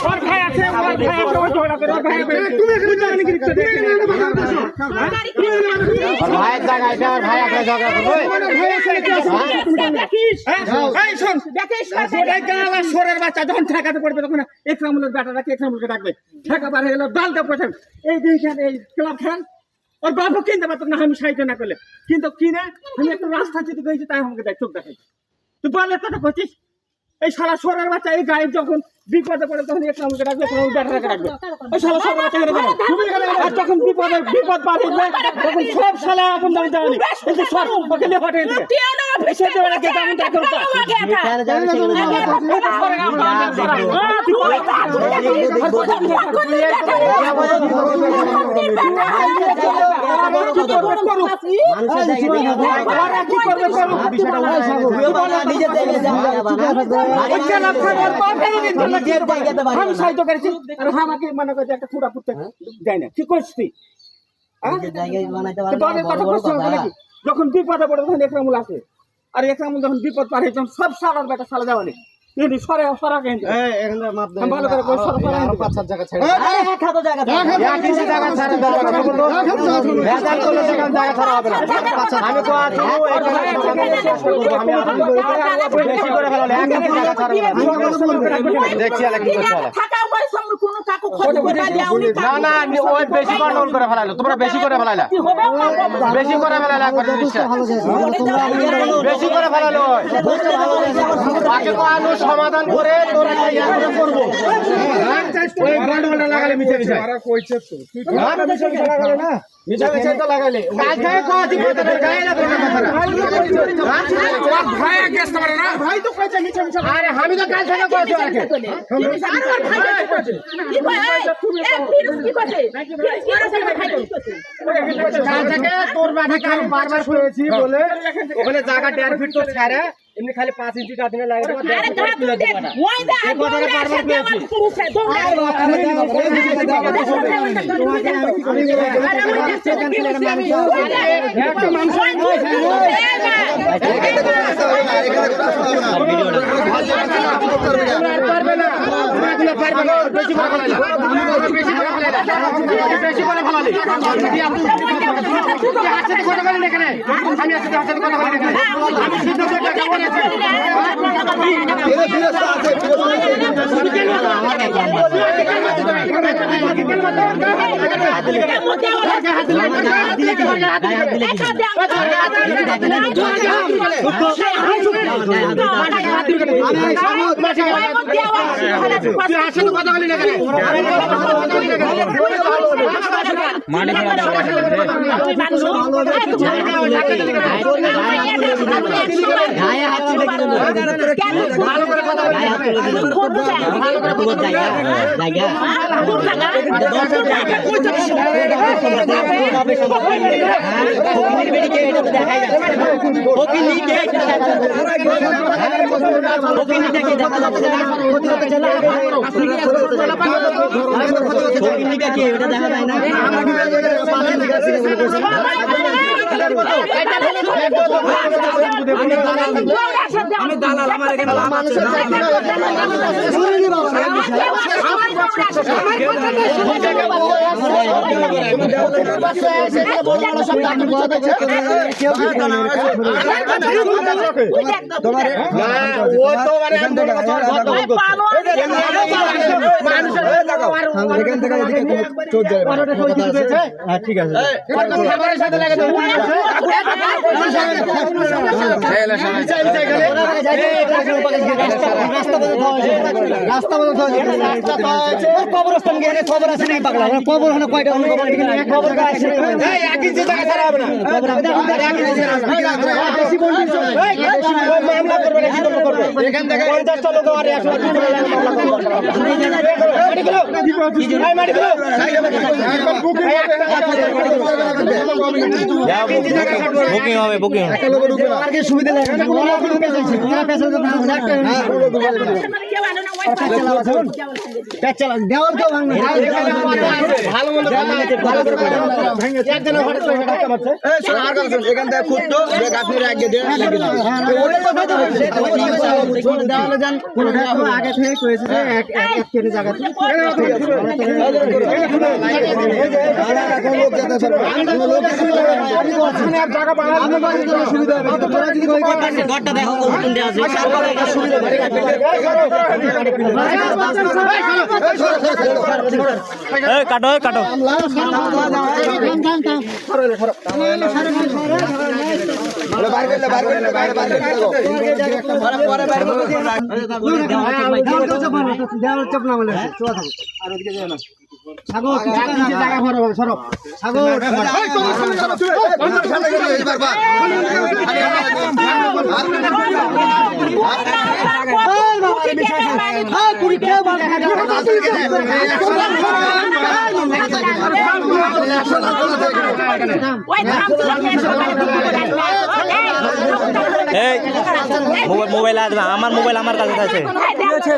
ওর ভাই আছে ও ঝগড়া করে ওর ভাই তুমি এখানে জানি কি তুমি এখানে বাধা দিছো ভাই জায়গা এটা ভাই একটা ঝগড়া করবে ভাই আছে দেখিস এই শুন দেখিস ওই গালা সরের বাচ্চা যখন ঠেকাতে পড়বে তখন একরামুলের ব্যাটাটাকে একরামুলকে ডাকবে ঠেকা পার হয়ে গেল ডালটা পড়ে এই দেখেন এই ক্লাব খেল ওর বাবু কিনতে পারতো না আমি সাহায্য না করলে কিন্তু কিনে আমি একটু রাস্তা যেতে গেছি তাই আমাকে দেখ চোখ দেখাই তুই বলে কথা করছিস এই শালা সরের বাচ্চা এই গায়ে যখন বিপদে পড়ে তখন একরামুলকে ডাকবে একরামুল ব্যাটাটাকে ডাকবে ওই শালা সরের বাচ্চা হেরে যাবে আর যখন বিপদ পার হয়ে তখন সব শালা আপন দামি যাওয়ানি কিন্তু সব ওকে নিয়ে হটে দিবে এসে দেবে না কেটে আমি দেখো আমাকে মনে করছে একটা খুঁড়া পুঁততে যায় না কি করছিস তুই যখন বিপদে পড়ে তখন একরামুল আসে আর একরামুল যখন বিপদ পারে তখন সব সালার বেটা সালা যাওয়া নেই সরে সরা কিন্তু ভালো করে দেখছি না না ওই বেশি কন্ট্রোল করে ফেলাইলো তোমরা বেশি করে ফেলাইলা বেশি করে ফেলাইলা একবার জিনিসটা বেশি করে ফেলাইলো আগে তো আলু সমাধান করে তোরা করবো ওই গন্ডগোলটা লাগালে মিছে মিছে কইছে তো তুই লাগালে না মিছে মিছে তো লাগালে কাল থেকে কোয়াছি কথাটা গায়ে না তোর কথাটা ভাই গেছ তোমার না ভাই তো কইছে মিছে মিছে আরে আমি তো কাল থেকে কোয়াছি আরকে কি করছে কাল থেকে তোর বাড়িতে আমি বারবার শুনেছি বলে ওখানে জায়গা 1.5 ফিট তো ছাড়ে এমনি খালি 5 ইঞ্চি কাটিনে লাগে দেবো 1.5 ফিট তুলে দেবো না এই কথাটা বারবার আমি দালাল আমার এখানে মানুষের ঠিক আছে কবরস্থান গিয়ে খবর আছে নাকি পাগলা খবর হলো কয়টা খবর আছে একই জায়গা ছাড়া হবে না বেশি বলছিস মামলা করবে না কি করবে এখান থেকে 50 টা লোক আর 100 বুকিং হবে বুকিং সুবিধা লাগে ভালো মন্দ এখান থেকে খুঁজতো আপনি আগে দিয়ে আগে থেকে কয়েছে যে এক কেটে জায়গা কাটো কাটো মোবাইল আসবে আমার মোবাইল আমার কাছে আছে